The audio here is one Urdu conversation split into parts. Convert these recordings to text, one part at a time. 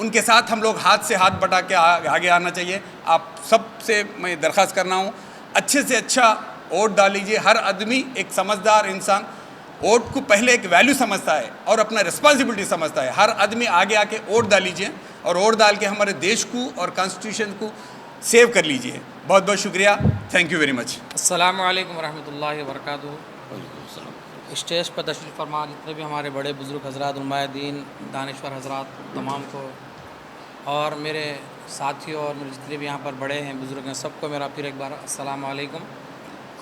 ان کے ساتھ ہم لوگ ہاتھ سے ہاتھ بٹا کے آگے آنا چاہیے. آپ سب سے میں درخواست کرنا ہوں اچھے سے اچھا ووٹ ڈالیجیے. ہر آدمی ایک سمجھدار انسان ووٹ کو پہلے ایک ویلیو سمجھتا ہے اور اپنا رسپانسبلٹی سمجھتا ہے. ہر آدمی آگے آ کے ووٹ ڈالیجیے اور ووٹ ڈال کے ہمارے دیش کو اور کانسٹیٹیوشن کو سیو کر لیجیے. بہت بہت شکریہ. Thank you very much. السلام علیکم ورحمۃ اللہ وبرکاتہ. اسٹیج پر تشریف فرما جتنے بھی ہمارے بڑے بزرگ حضرات، علماء دین، دانشور حضرات تمام کو، اور میرے ساتھیوں اور میرے جتنے بھی یہاں پر بڑے ہیں بزرگ ہیں، سب کو میرا پھر ایک بار السلام علیکم.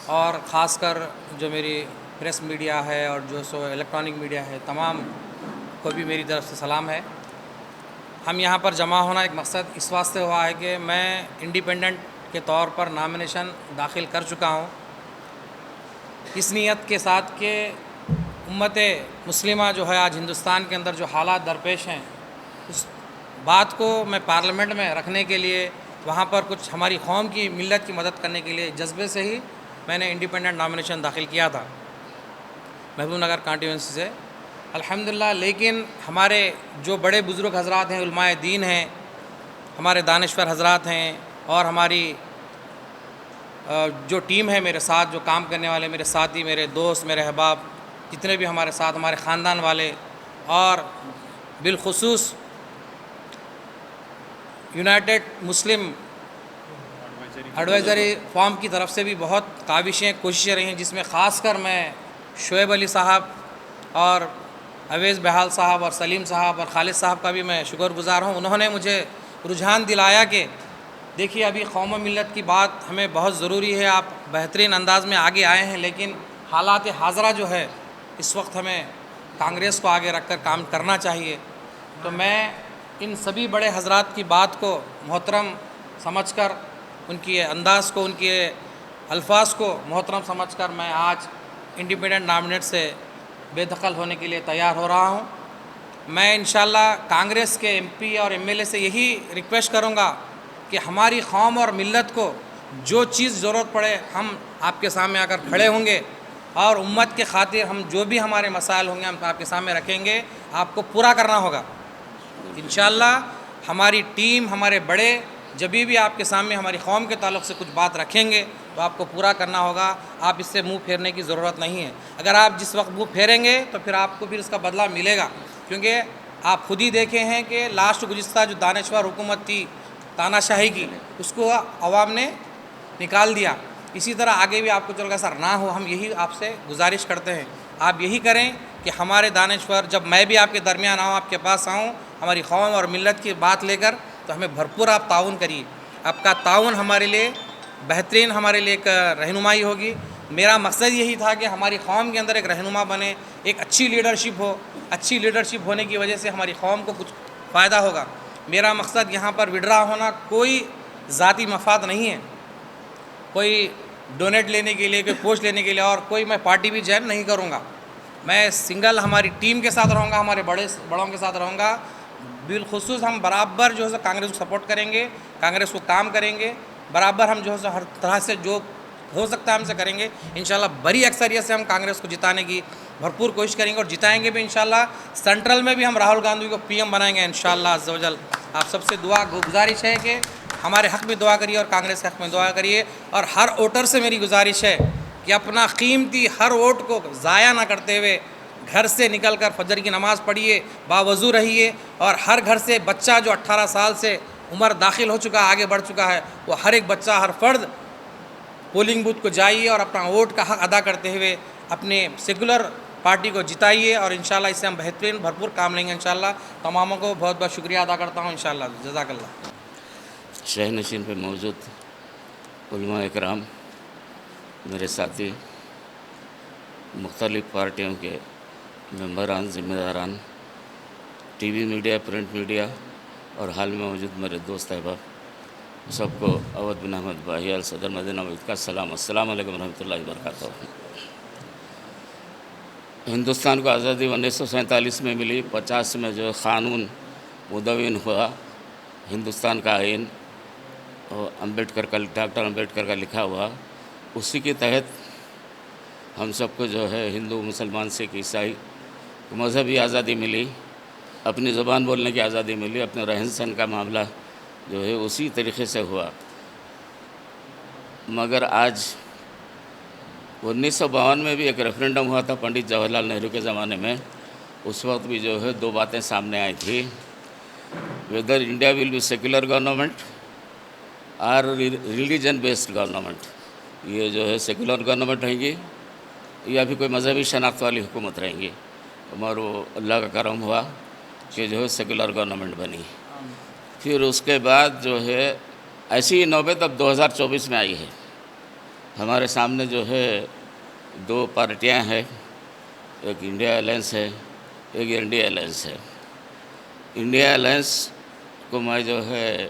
اور خاص کر جو میری پریس میڈیا ہے اور جو سو الیکٹرانک میڈیا ہے، تمام کو بھی میری طرف سے سلام ہے. ہم یہاں پر جمع ہونا ایک مقصد اس واسطے ہوا ہے کہ میں انڈیپینڈنٹ کے طور پر نامینیشن داخل کر چکا ہوں، اس نیت کے ساتھ کہ امت مسلمہ جو ہے آج ہندوستان کے اندر جو حالات درپیش ہیں، اس بات کو میں پارلیمنٹ میں رکھنے کے لیے، وہاں پر کچھ ہماری قوم کی ملت کی مدد کرنے کے لیے جذبے سے ہی میں نے انڈیپینڈنٹ نامینیشن داخل کیا تھا محبوب نگر کانسٹیٹوئنسی سے الحمدللہ. لیکن ہمارے جو بڑے بزرگ حضرات ہیں، علماء دین ہیں، ہمارے دانشور حضرات ہیں، اور ہماری جو ٹیم ہے میرے ساتھ جو کام کرنے والے میرے ساتھی، میرے دوست، میرے احباب، جتنے بھی ہمارے ساتھ ہمارے خاندان والے، اور بالخصوص یونائٹڈ مسلم ایڈوائزری فارم کی طرف سے بھی بہت کاوشیں کوششیں رہی ہیں، جس میں خاص کر میں شعیب علی صاحب اور اویس بہال صاحب اور سلیم صاحب اور خالد صاحب کا بھی میں شکر گزار ہوں. انہوں نے مجھے رجحان دلایا کہ دیکھیے ابھی قوم و ملت کی بات ہمیں بہت ضروری ہے، آپ بہترین انداز میں آگے آئے ہیں، لیکن حالات حاضرہ جو ہے اس وقت ہمیں کانگریس کو آگے رکھ کر کام کرنا چاہیے. تو میں ان سبھی بڑے حضرات کی بات کو محترم سمجھ کر، ان کے انداز کو، ان کے الفاظ کو محترم سمجھ کر میں آج انڈیپینڈنٹ نامینیٹ سے بے دخل ہونے کے لیے تیار ہو رہا ہوں. میں انشاءاللہ کانگریس کے ایم پی اور ایم ایل اے سے یہی ریکویسٹ کروں گا کہ ہماری قوم اور ملت کو جو چیز ضرورت پڑے ہم آپ کے سامنے آ کر کھڑے ہوں گے، اور امت کے خاطر ہم جو بھی ہمارے مسائل ہوں گے ہم آپ کے سامنے رکھیں گے، آپ کو پورا کرنا ہوگا. انشاءاللہ ہماری ٹیم، ہمارے بڑے جب بھی آپ کے سامنے ہماری قوم کے تعلق سے کچھ بات رکھیں گے تو آپ کو پورا کرنا ہوگا. آپ اس سے منہ پھیرنے کی ضرورت نہیں ہے. اگر آپ جس وقت منہ پھیریں گے تو پھر آپ کو پھر اس کا بدلہ ملے گا، کیونکہ آپ خود ہی دیکھے ہیں کہ لاسٹ گزشتہ جو دانشور حکومت تھی تانا شاہی کی، اس کو عوام نے نکال دیا. اسی طرح آگے بھی آپ کو چل کر سر نہ ہو. ہم یہی آپ سے گزارش کرتے ہیں، آپ یہی کریں کہ ہمارے دانشور، جب میں بھی آپ کے درمیان آؤں، آپ کے پاس آؤں ہماری قوم اور ملت کی بات لے کر، تو ہمیں بھرپور آپ تعاون کریے. آپ کا تعاون ہمارے لیے بہترین، ہمارے لیے ایک رہنمائی ہوگی. میرا مقصد یہی تھا کہ ہماری قوم کے اندر ایک رہنما بنے، ایک اچھی لیڈرشپ ہو. اچھی لیڈرشپ ہونے کی وجہ سے ہماری قوم کو کچھ فائدہ ہوگا. میرا مقصد یہاں پر وڈرا ہونا کوئی ذاتی مفاد نہیں ہے، کوئی ڈونیٹ لینے کے لیے، کوئی پوسٹ لینے کے لیے، اور کوئی میں پارٹی بھی جوائن نہیں کروں گا. میں سنگل ہماری ٹیم کے ساتھ رہوں گا، ہمارے بڑوں کے ساتھ رہوں گا. بالخصوص ہم برابر جو ہے کانگریس کو سپورٹ کریں گے، کانگریس کو کام کریں گے. برابر ہم جو ہے ہر طرح سے جو ہو سکتا ہے ہم سے کریں گے. انشاءاللہ بڑی اکثریت سے ہم کانگریس کو جتانے کی بھرپور کوشش کریں گے، اور جتائیں گے بھی انشاءاللہ. سینٹرل میں بھی ہم راہل گاندھی کو پی ایم بنائیں گے انشاءاللہ عز و جل. آپ سب سے دعا گزارش ہے کہ ہمارے حق میں دعا کریے اور کانگریس کے حق میں دعا کریے. اور ہر ووٹر سے میری گزارش ہے کہ اپنا قیمتی ہر ووٹ کو ضائع نہ کرتے ہوئے گھر سے نکل کر فجر کی نماز پڑھیے، باوضو رہیے. اور ہر گھر سے بچہ جو 18 سال سے عمر داخل ہو چکا، آگے بڑھ چکا ہے، وہ ہر ایک بچہ، ہر فرد پولنگ بوتھ کو جائیے اور اپنا ووٹ کا حق ادا کرتے ہوئے اپنے سیکولر پارٹی کو جتائیے. اور انشاءاللہ اس سے ہم بہترین بھرپور کام لیں گے انشاءاللہ. تماموں کو بہت بہت شکریہ ادا کرتا ہوں انشاءاللہ. جزاک اللہ. شہ نشین پہ موجود علماء اکرام، میرے ساتھی، مختلف پارٹیوں کے ممبران، ذمہ داران، T V media, print media, اور حال میں موجود میرے دوست احباب، سب کو اودھ بن احمد باہیال صدر مدینہ مسجد کا سلام. السلام علیکم ورحمۃ اللہ وبرکاتہ. ہندوستان کو آزادی 1947 میں ملی. 50 میں جو قانون مدون ہوا، ہندوستان کا آئین، اور ڈاکٹر امبیڈکر کا لکھا ہوا، اسی کے تحت ہم سب کو جو ہے ہندو، مسلمان، سکھ، عیسائی مذہبی آزادی ملی. اپنی زبان بولنے کی آزادی ملی، اپنے رہن سہن کا معاملہ جو ہے اسی طریقے سے ہوا۔ مگر آج 1952 میں بھی ایک ریفرینڈم ہوا تھا پنڈت جواہر لال نہرو کے زمانے میں، اس وقت بھی جو ہے دو باتیں سامنے آئی تھی، whether India will be secular government اور ریلیجن بیسڈ گورنمنٹ، یہ جو ہے سیکولر گورنمنٹ رہیں گی یا پھر کوئی مذہبی شناخت والی حکومت رہیں گی، اور وہ اللہ کا کرم ہوا کہ جو ہے سیکولر گورنمنٹ بنی۔ پھر اس کے بعد جو ہے ایسی نوبت اب 2024 میں آئی ہے، ہمارے سامنے جو ہے دو پارٹیاں ہیں، ایک انڈیا الائنس ہے، ایک انڈیا الائنس ہے۔ انڈیا الائنس کو میں جو ہے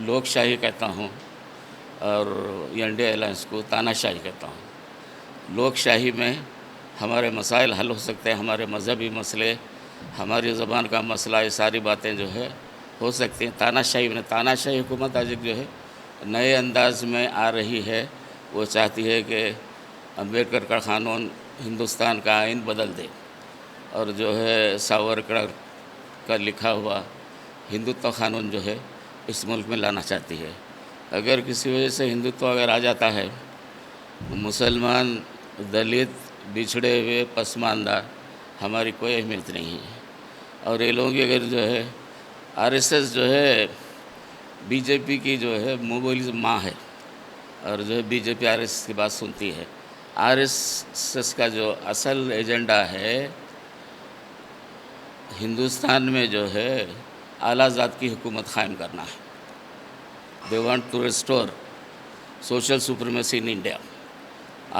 لوک شاہی کہتا ہوں اور انڈیا الائنس کو تاناشاہی کہتا ہوں۔ لوک شاہی میں ہمارے مسائل حل ہو سکتے ہیں، ہمارے مذہبی مسئلے، ہماری زبان کا مسئلہ، یہ ساری باتیں جو ہے ہو سکتی ہیں۔ تاناشاہی میں تاناشاہی حکومت آج جو ہے نئے انداز میں آ رہی ہے، وہ چاہتی ہے کہ امبیڈکر کا قانون ہندوستان کا آئین بدل دے اور جو ہے ساورکر کا لکھا ہوا ہندوتو قانون جو ہے اس ملک میں لانا چاہتی ہے۔ اگر کسی وجہ سے ہندوتو اگر آ جاتا ہے، مسلمان، دلت، بچھڑے ہوئے، پسماندہ، ہماری کوئی اہمیت نہیں ہے۔ اور یہ لوگ اگر جو ہے RSS جو ہے BJP کی جو ہے موبائل ماں ہے، اور جو ہے BJP RSS کی بات سنتی ہے۔ RSS کا جو اصل ایجنڈا ہے ہندوستان میں جو ہے اعلیٰ ذات کی حکومت قائم کرنا ہے۔ They want to restore social supremacy in India.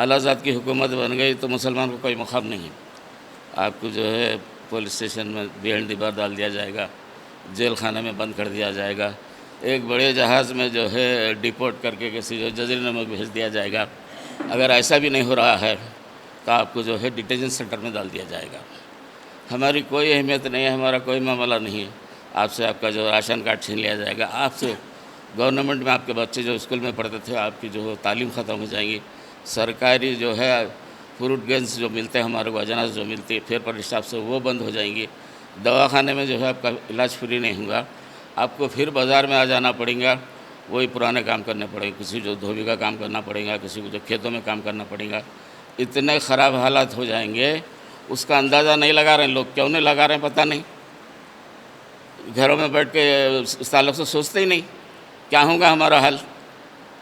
اعلیٰ ذات کی حکومت بن گئی تو مسلمان کو کوئی مقام نہیں ہے، آپ کو جو ہے پولیس اسٹیشن میں بیہائنڈ دی بار ڈال دیا جائے گا، جیل خانے میں بند کر دیا جائے گا، ایک بڑے جہاز میں جو ہے ڈیپورٹ کر کے کسی جو جزیرے نما بھیج دیا جائے گا۔ اگر ایسا بھی نہیں ہو رہا ہے تو آپ کو جو ہے ڈیٹینشن سینٹر میں ڈال دیا جائے گا۔ ہماری کوئی اہمیت نہیں ہے، ہمارا کوئی معاملہ نہیں ہے۔ آپ سے آپ کا جو راشن کارڈ چھین لیا جائے گا، آپ سے گورنمنٹ میں آپ کے بچے جو اسکول میں پڑھتے تھے آپ کی جو تعلیم ختم ہو جائیں گی، سرکاری جو ہے فروٹ گینس جو ملتے ہیں ہمارے کو، اجناس جو ملتی ہے فیئر پر اسٹاف سے، وہ بند ہو جائیں گی۔ دواخانے میں جو ہے آپ کا علاج فری نہیں ہوگا، آپ کو پھر بازار میں آ جانا پڑے گا، وہی پرانے کام کرنے پڑیں گے، کسی جو دھوبی کا کام کرنا پڑے گا، کسی کو جو کھیتوں میں کام کرنا پڑے گا۔ اتنے خراب حالات ہو جائیں گے، اس کا اندازہ نہیں لگا رہے ہیں لوگ، کیوں نہیں لگا رہے ہیں پتہ نہیں۔ گھروں میں بیٹھ کے اس تعلق سے سوچتے ہی نہیں کیا ہوگا ہمارا حل۔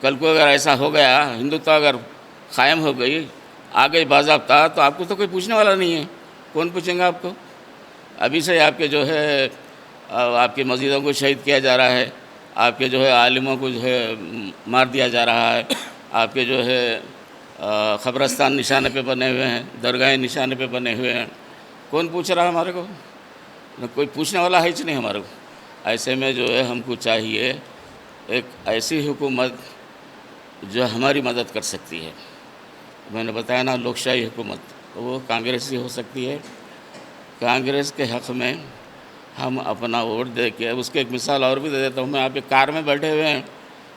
کل کو اگر ایسا ہو گیا، ہندوتو اگر قائم ہو گئی، آ گئی باضابطہ، تو آپ کو تو کوئی پوچھنے والا نہیں ہے، کون پوچھیں گا آپ کو؟ ابھی سے آپ کے جو ہے آپ کی مسجدوں کو شہید کیا جا رہا ہے، آپ کے جو ہے عالموں کو جو ہے مار دیا جا رہا ہے، آپ کے جو ہے قبرستان نشانے پہ بنے ہوئے ہیں، درگاہیں نشانے پہ بنے ہوئے ہیں، کون پوچھ رہا ہے ہمارے کو؟ کوئی پوچھنے والا ہے ہی نہیں ہمارے کو۔ ایسے میں جو ہے ہم کو چاہیے ایک ایسی حکومت جو ہماری مدد کر سکتی ہے۔ میں نے بتایا نا، لوک شاہی حکومت، وہ کانگریس ہی ہو سکتی ہے۔ کانگریس کے حق میں ہم اپنا ووٹ دے کے، اس کی ایک مثال اور بھی دے دیتا ہوں میں۔ آپ ایک کار میں بیٹھے ہوئے ہیں،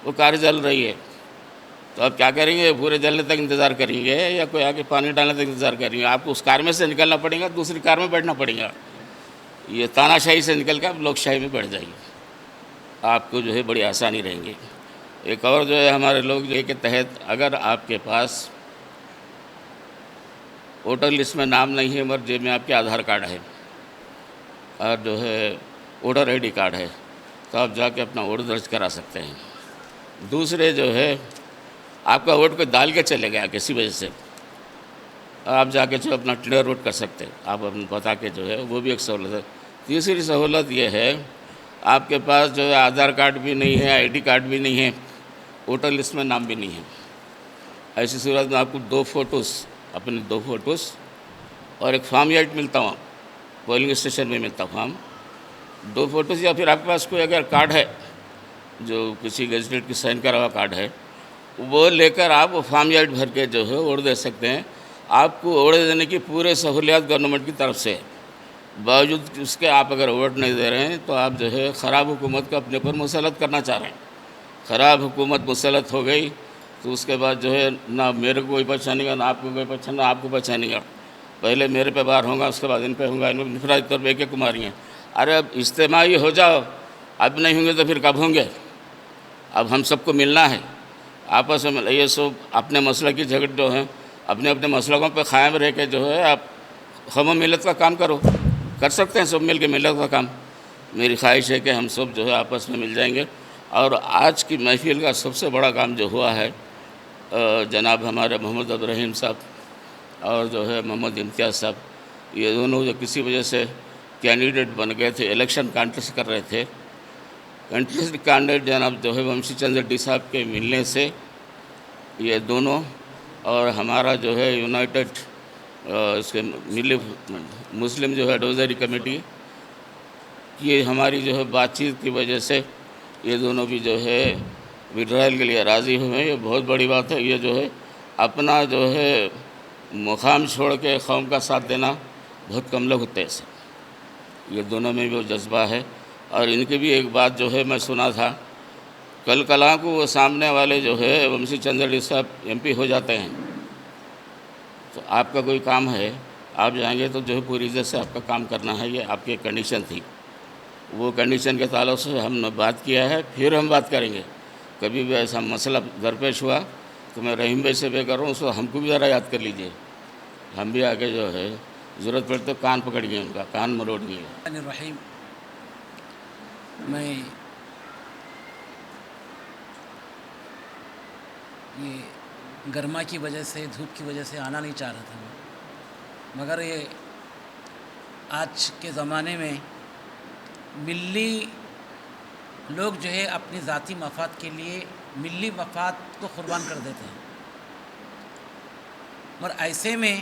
وہ کار جل رہی ہے، تو آپ کیا کریں گے؟ پورے جلنے تک انتظار کریں گے یا کوئی آ کے پانی ڈالنے تک انتظار کریں گے؟ آپ کو اس کار میں سے نکلنا پڑے گا، دوسری کار میں بیٹھنا پڑے گا۔ یہ تاناشاہی سے نکل کے آپ لوک شاہی میں بیٹھ جائیے، آپ کو جو ہے بڑی آسانی رہیں گی۔ ایک اور جو ہے ہمارے لوگ جو کے تحت، اگر آپ کے پاس ووٹر لسٹ میں نام نہیں ہے مگر جیب میں آپ کے آدھار کارڈ ہے اور جو ہے ووٹر ID کارڈ ہے، تو آپ جا کے اپنا ووٹ درج کرا سکتے ہیں۔ دوسرے جو ہے آپ کا ووٹ کوئی ڈال کے چلے گیا کسی وجہ سے، آپ جا کے جو اپنا ٹنڈر ووٹ کر سکتے ہیں، آپ اپنا بتا کے جو ہے، وہ بھی ایک سہولت ہے۔ تیسری سہولت یہ ہے، آپ کے پاس جو ہے آدھار کارڈ بھی نہیں ہے، ID کارڈ بھی نہیں ہے، ووٹر لسٹ میں نام بھی نہیں ہے، ایسی صورت میں آپ کو 2 فوٹوز، اپنے 2 فوٹوز اور ایک فارم 8 ملتا ہوں، پولنگ اسٹیشن میں ملتا فارم، 2 فوٹوز، یا پھر آپ کے پاس کوئی اگر کارڈ ہے جو کسی گیزیٹڈ کی سائن کرا ہوا کارڈ ہے، وہ لے کر آپ وہ فارم 8 بھر کے جو ہے ووٹ دے سکتے ہیں۔ آپ کو ووٹ دینے کی پورے سہولیات گورنمنٹ کی طرف سے، باوجود اس کے آپ اگر ووٹ نہیں دے رہے ہیں تو آپ جو ہے خراب حکومت کو اپنے پر مسلط کرنا چاہ رہے ہیں۔ خراب حکومت مسلط ہو گئی تو اس کے بعد جو ہے نہ میرے کو کوئی پہچانے گا، نہ آپ کو کوئی پہچانے گا، آپ کو پہچانے گا۔ پہلے میرے پہ بار ہوگا، اس کے بعد ان پہ ہوگا، ان میں انفرادی طور پہ ایک ایک کماری ہیں. ارے اب اجتماعی ہو جاؤ، اب نہیں ہوں گے تو پھر کب ہوں گے؟ اب ہم سب کو ملنا ہے، آپس میں یہ سب اپنے مسئلہ کی جھگڑ جو ہیں اپنے اپنے مسلکوں پہ قائم رہ کے جو ہے آپ ہم و ملت کا کام کرو، کر سکتے ہیں سب مل کے ملت کا کام. میری خواہش ہے کہ ہم سب جو ہے آپس میں مل جائیں گے. اور آج کی محفل کا سب سے بڑا کام جو ہوا ہے جناب ہمارے محمد عبدالرحیم صاحب اور جو ہے محمد امتیاز صاحب، یہ دونوں جو کسی وجہ سے کینڈیڈیٹ بن گئے تھے، الیکشن کانٹیسٹ کر رہے تھے، کانٹیسٹ کینڈیڈیٹ جناب جو ہے ومشی چندر ریڈی صاحب کے ملنے سے یہ دونوں اور ہمارا جو ہے یونائٹڈ اس کے ملی مسلم جو ہے ایڈوائزری کمیٹی، یہ ہماری جو ہے بات چیت کی وجہ سے یہ دونوں بھی جو ہے وڈرائل کے لیے راضی ہوئے ہیں. یہ بہت بڑی بات ہے. یہ جو ہے اپنا جو ہے مقام چھوڑ کے قوم کا ساتھ دینا بہت کم لوگ ہوتے ہیں. یہ دونوں میں بھی وہ جذبہ ہے. اور ان کی بھی ایک بات جو ہے میں سنا تھا، کل کلاں کو وہ سامنے والے جو ہے ومشی چندر ریڈی صاحب ایم پی ہو جاتے ہیں تو آپ کا کوئی کام ہے، آپ جائیں گے تو جو ہے پوری عزت سے آپ کا کام کرنا ہے. یہ آپ کی ایک کنڈیشن تھی. وہ کنڈیشن کے تعلق سے ہم نے بات کیا ہے، پھر ہم بات کریں گے. کبھی بھی ایسا مسئلہ درپیش ہوا تو میں رحیم بھائی سے بے کروں اس کو ہم کو بھی ذرا یاد کر لیجئے. ہم بھی آگے جو ہے ضرورت پڑے تو کان پکڑ گئے، ان کا کان مروڑ گئے. الرحیم، میں یہ گرما کی وجہ سے، دھوپ کی وجہ سے آنا نہیں چاہ رہا تھا، مگر یہ آج کے زمانے میں ملی لوگ جو ہے اپنی ذاتی مفاد کے لیے ملی مفاد کو قربان کر دیتے ہیں. مگر ایسے میں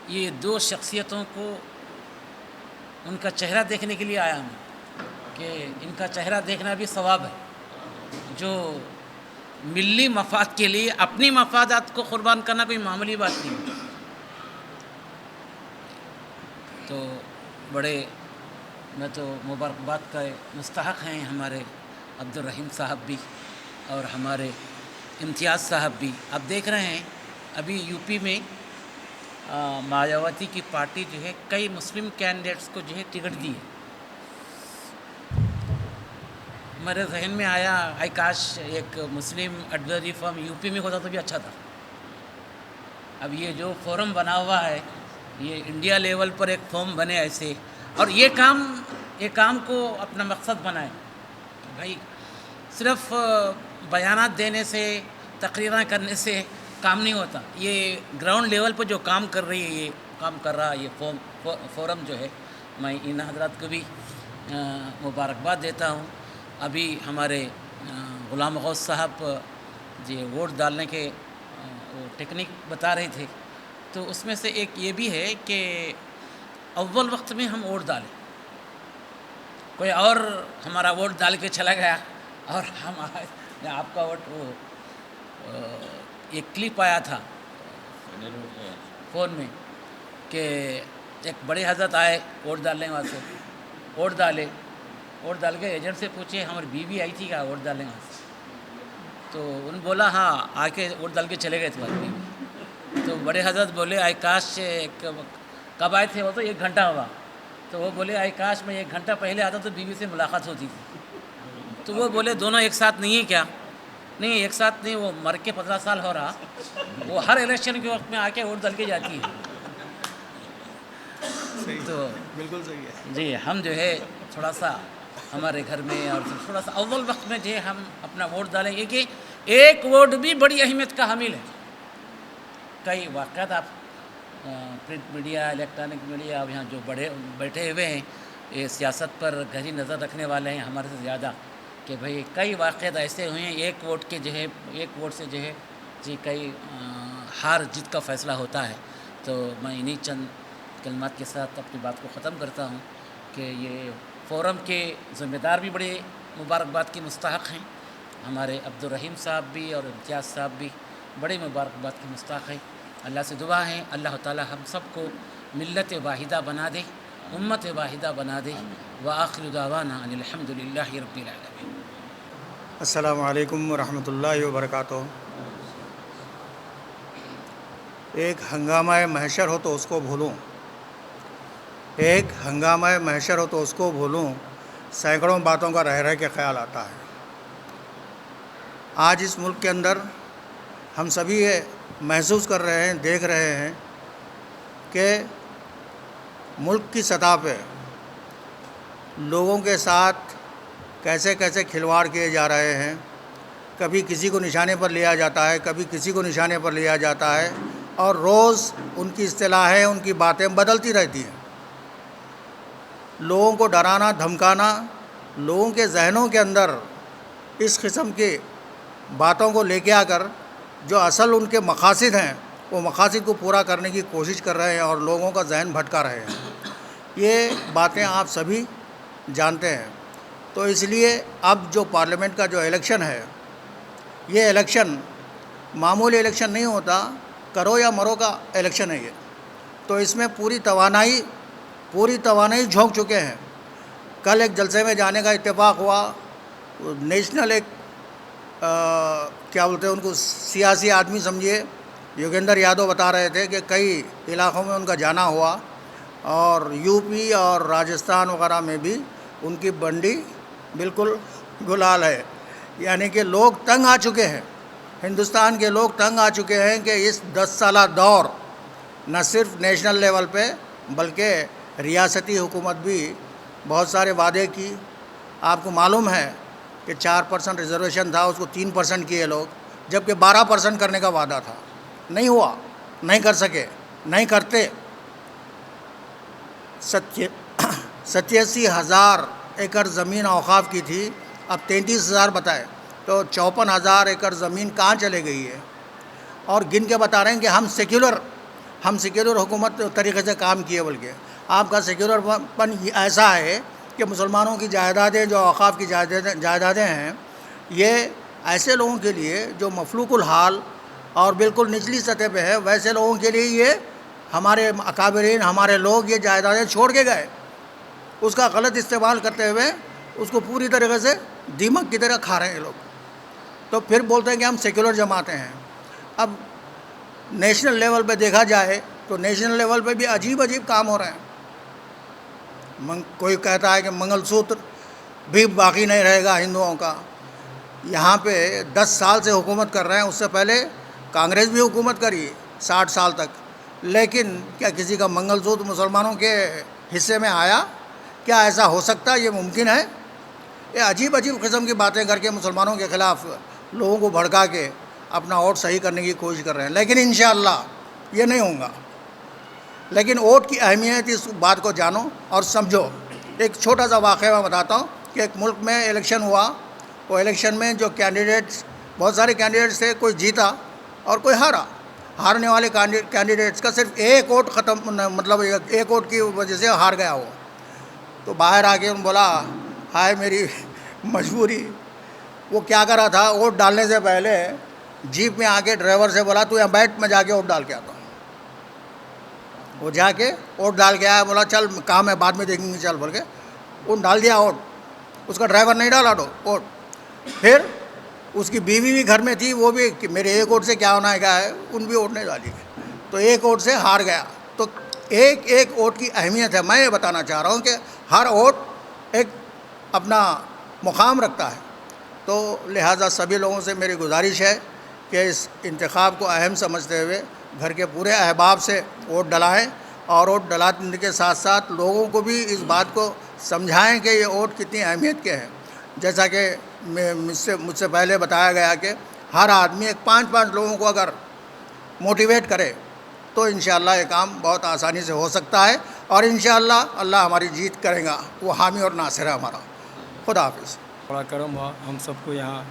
یہ دو شخصیتوں کو ان کا چہرہ دیکھنے کے لیے آیا ہوں کہ ان کا چہرہ دیکھنا بھی ثواب ہے، جو ملی مفاد کے لیے اپنی مفادات کو قربان کرنا کوئی معمولی بات نہیں. تو بڑے میں تو مبارکباد کا مستحق ہیں ہمارے عبدالرحیم صاحب بھی اور ہمارے امتیاز صاحب بھی. آپ دیکھ رہے ہیں ابھی یو پی میں مایاوتی کی پارٹی جو ہے کئی مسلم کینڈیڈیٹس کو جو ہے ٹکٹ دی ہے. میرے ذہن میں آیا آئی کاش ایک مسلم ایڈوائزری فرم یو پی میں ہوتا تو بھی اچھا تھا. اب یہ جو فورم بنا ہوا ہے یہ انڈیا لیول پر ایک فورم بنے ایسے، اور یہ کام کو اپنا مقصد بنائے. بھائی صرف بیانات دینے سے، تقریریں کرنے سے کام نہیں ہوتا. یہ گراؤنڈ لیول پر جو کام کر رہی ہے، یہ کام کر رہا یہ فورم جو ہے، میں ان حضرات کو بھی مبارکباد دیتا ہوں. ابھی ہمارے غلام غوث صاحب جی ووٹ ڈالنے کے وہ ٹیکنیک بتا رہے تھے، تو اس میں سے ایک یہ بھی ہے کہ اول وقت میں ہم ووٹ ڈالیں. کوئی اور ہمارا ووٹ ڈال کے چلا گیا اور ہم آپ کا ووٹ وہ ایک کلپ آیا تھا فون میں کہ ایک بڑے حضرت آئے ووٹ ڈالنے وہاں سے، ووٹ ڈال کے ایجنٹ سے پوچھے ہماری بیوی آئی تھی کیا ووٹ ڈالنے وہاں سے؟ تو انہوں نے بولا ہاں آ کے ووٹ ڈال کے چلے گئے تھے بیوی. تو بڑے حضرت بولے آئی کاش کب آئے تھے؟ وہ تو 1 گھنٹہ ہوا. تو وہ بولے آئی کاش میں 1 گھنٹہ پہلے آتا تو بیوی سے ملاقات ہوتی تھی. تو وہ بولے دونوں ایک ساتھ نہیں ہیں کیا؟ نہیں ایک ساتھ نہیں، وہ مر کے 15 سال ہو رہا، وہ ہر الیکشن کے وقت میں آ کے ووٹ ڈال کے جاتی ہے. تو بالکل صحیح ہے جی. ہم جو ہے تھوڑا سا ہمارے گھر میں اور تھوڑا سا اول وقت میں جو ہے ہم اپنا ووٹ ڈالیں گے کہ ایک ووٹ بھی بڑی اہمیت کا حامل ہے. کئی واقعات آپ پرنٹ میڈیا، الیکٹرانک میڈیا اب یہاں جو بیٹھے ہوئے ہیں یہ سیاست پر گہری نظر رکھنے والے ہیں ہمارے سے زیادہ، کہ بھئی کئی واقعات ایسے ہوئے ہیں ایک ووٹ کے جو ہے ایک ووٹ سے جو ہے جی کئی ہار جیت کا فیصلہ ہوتا ہے. تو میں انہی چند کلمات کے ساتھ اپنی بات کو ختم کرتا ہوں کہ یہ فورم کے ذمہ دار بھی بڑے مبارکباد کی مستحق ہیں. ہمارے عبدالرحیم صاحب بھی اور امتیاز صاحب بھی بڑے مبارکباد کی مستحق ہیں. اللہ سے دعا ہے اللہ تعالی ہم سب کو ملت واحدہ بنا دے، امت واحدہ بنا دے. وآخر دعوانا ان الحمدللہ رب العالمین. السلام علیکم ورحمۃ اللہ وبرکاتہ. ایک ہنگامہ محشر ہو تو اس کو بھولوں، ایک ہنگامہ محشر ہو تو اس کو بھولوں، سینکڑوں باتوں کا رہ رہ کے خیال آتا ہے۔ آج اس ملک کے اندر ہم سبھی یہ محسوس کر رہے ہیں، دیکھ رہے ہیں کہ ملک کی سطح پہ لوگوں کے ساتھ کیسے کیسے کھلواڑ کیے جا رہے ہیں۔ کبھی کسی کو نشانے پر لیا جاتا ہے، کبھی کسی کو نشانے پر لیا جاتا ہے، اور روز ان کی اصطلاحیں، ان کی باتیں بدلتی رہتی ہیں۔ لوگوں کو ڈرانا، دھمکانا، لوگوں کے ذہنوں کے اندر اس قسم کی باتوں کو لے کے آ کر جو اصل ان کے مقاصد ہیں وہ مقاصد کو پورا کرنے کی کوشش کر رہے ہیں اور لوگوں کا ذہن بھٹکا رہے ہیں۔ یہ باتیں آپ سبھی جانتے ہیں۔ تو اس لیے اب جو پارلیمنٹ کا جو الیکشن ہے، یہ الیکشن معمولی الیکشن نہیں ہوتا، کرو یا مرو کا الیکشن ہے یہ۔ تو اس میں پوری توانائی جھونک چکے ہیں۔ کل ایک جلسے میں جانے کا اتفاق ہوا، نیشنل ایک کیا بولتے ہیں ان کو، سیاسی آدمی سمجھیے، یوگیندر یادو بتا رہے تھے کہ کئی علاقوں میں ان کا جانا ہوا، اور یو پی اور راجستھان وغیرہ میں بھی ان کی بنڈی بالکل گلال ہے۔ یعنی کہ لوگ تنگ آ چکے ہیں، ہندوستان کے لوگ تنگ آ چکے ہیں کہ اس 10 سالہ دور نہ صرف نیشنل لیول پہ بلکہ ریاستی حکومت بھی بہت سارے وعدے کی۔ آپ کو معلوم ہے کہ 4% ریزرویشن تھا، اس کو 3% کیے لوگ، جبکہ 12% کرنے کا وعدہ تھا۔ نہیں ہوا، نہیں کر سکے، نہیں کرتے۔ 87,000 ایکڑ زمین اوقاف کی تھی، اب 33,000 بتائے، تو 54,000 ایکڑ زمین کہاں چلے گئی ہے؟ اور گن کے بتا رہے ہیں کہ ہم سیکولر حکومت طریقے سے کام کیے۔ بلکہ آپ کا سیکولر پن ایسا ہے کہ مسلمانوں کی جائیدادیں، جو اوقاف کی جائیدادیں ہیں، یہ ایسے لوگوں کے لیے جو مفلوق الحال اور بالکل نچلی سطح پہ ہے، ویسے لوگوں کے لیے یہ ہمارے اکابرین، ہمارے لوگ یہ جائیدادیں چھوڑ کے گئے، اس کا غلط استعمال کرتے ہوئے اس کو پوری طریقے سے دیمک کی طرح کھا رہے ہیں لوگ۔ تو پھر بولتے ہیں کہ ہم سیکولر جماعتیں ہیں۔ اب نیشنل لیول پہ دیکھا جائے تو نیشنل لیول پہ بھی عجیب کام ہو رہے ہیں۔ کوئی کہتا ہے کہ منگل سوتر بھی باقی نہیں رہے گا ہندوؤں کا۔ یہاں پہ 10 سال سے حکومت کر رہے ہیں، اس سے پہلے کانگریس بھی حکومت کری 60 سال تک، لیکن کیا کسی کا منگل سوتر مسلمانوں کے حصے میں آیا؟ کیا ایسا ہو سکتا؟ یہ ممکن ہے؟ یہ عجیب قسم کی باتیں کر کے مسلمانوں کے خلاف لوگوں کو بھڑکا کے اپنا ووٹ صحیح کرنے کی کوشش کر رہے ہیں، لیکن انشاءاللہ یہ نہیں ہوگا۔ لیکن ووٹ کی اہمیت، اس بات کو جانو اور سمجھو۔ ایک چھوٹا سا واقعہ میں بتاتا ہوں کہ ایک ملک میں الیکشن ہوا، وہ الیکشن میں جو کینڈیڈیٹس، بہت سارے کینڈیڈیٹس تھے، کوئی جیتا اور کوئی ہارا۔ ہارنے والے کینڈیڈیٹس کا صرف ایک ووٹ مطلب ایک ووٹ کی وجہ سے ہار گیا وہ۔ تو باہر آ کے بولا، ہائے میری مجبوری۔ وہ کیا کرا تھا، ووٹ ڈالنے سے پہلے جیپ میں آ کے ڈرائیور سے بولا تو یہاں بیٹھ، میں جا کے ووٹ ڈال کے آتا ہوں۔ وہ جا کے ووٹ ڈال کے آیا، بولا چل کام ہے بعد میں دیکھیں گے، چل بول کے وہ ڈال دیا ووٹ۔ اس کا ڈرائیور نہیں ڈالا ووٹ۔ پھر اس کی بیوی بھی گھر میں تھی، وہ بھی کہ میرے ایک ووٹ سے کیا ہونا ہے، کیا ہے، ان بھی ووٹ نہیں ڈالی، تو ایک ووٹ سے ہار گیا۔ تو ایک ووٹ کی اہمیت ہے۔ میں یہ بتانا چاہ رہا ہوں کہ ہر ووٹ ایک اپنا مقام رکھتا ہے۔ تو لہٰذا سبھی لوگوں سے میری گزارش ہے کہ اس انتخاب کو اہم سمجھتے ہوئے گھر کے پورے احباب سے ووٹ ڈلائیں، اور ووٹ ڈلانے کے ساتھ ساتھ لوگوں کو بھی اس بات کو سمجھائیں کہ یہ ووٹ کتنی اہمیت کے ہیں۔ جیسا کہ مجھ سے پہلے بتایا گیا کہ ہر آدمی ایک 5 لوگوں کو اگر موٹیویٹ کرے تو انشاءاللہ یہ کام بہت آسانی سے ہو سکتا ہے، اور انشاءاللہ اللہ ہماری جیت کرے گا، وہ حامی اور ناصر ہے ہمارا۔ خدا حافظ۔ بڑا کرم ہوا، ہم سب کو یہاں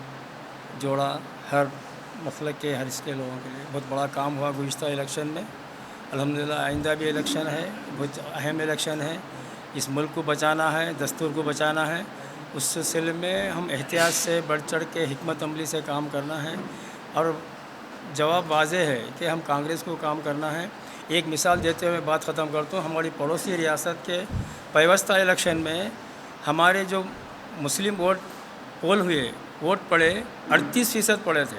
جوڑا، ہر مسلک کے، ہر اس کے لوگوں کے لیے بہت بڑا کام ہوا گزشتہ الیکشن میں۔ الحمدللہ آئندہ بھی الیکشن ہے، بہت اہم الیکشن ہے، اس ملک کو بچانا ہے، دستور کو بچانا ہے۔ اس سلسلے میں ہم احتیاط سے بڑھ چڑھ کے حکمت عملی سے کام کرنا ہے، اور جواب واضح ہے کہ ہم کانگریس کو کام کرنا ہے۔ ایک مثال دیتے ہوئے بات ختم کرتا ہوں۔ ہماری پڑوسی ریاست کے پیوستہ الیکشن میں ہمارے جو مسلم ووٹ پول ہوئے، ووٹ پڑے 38% پڑے تھے،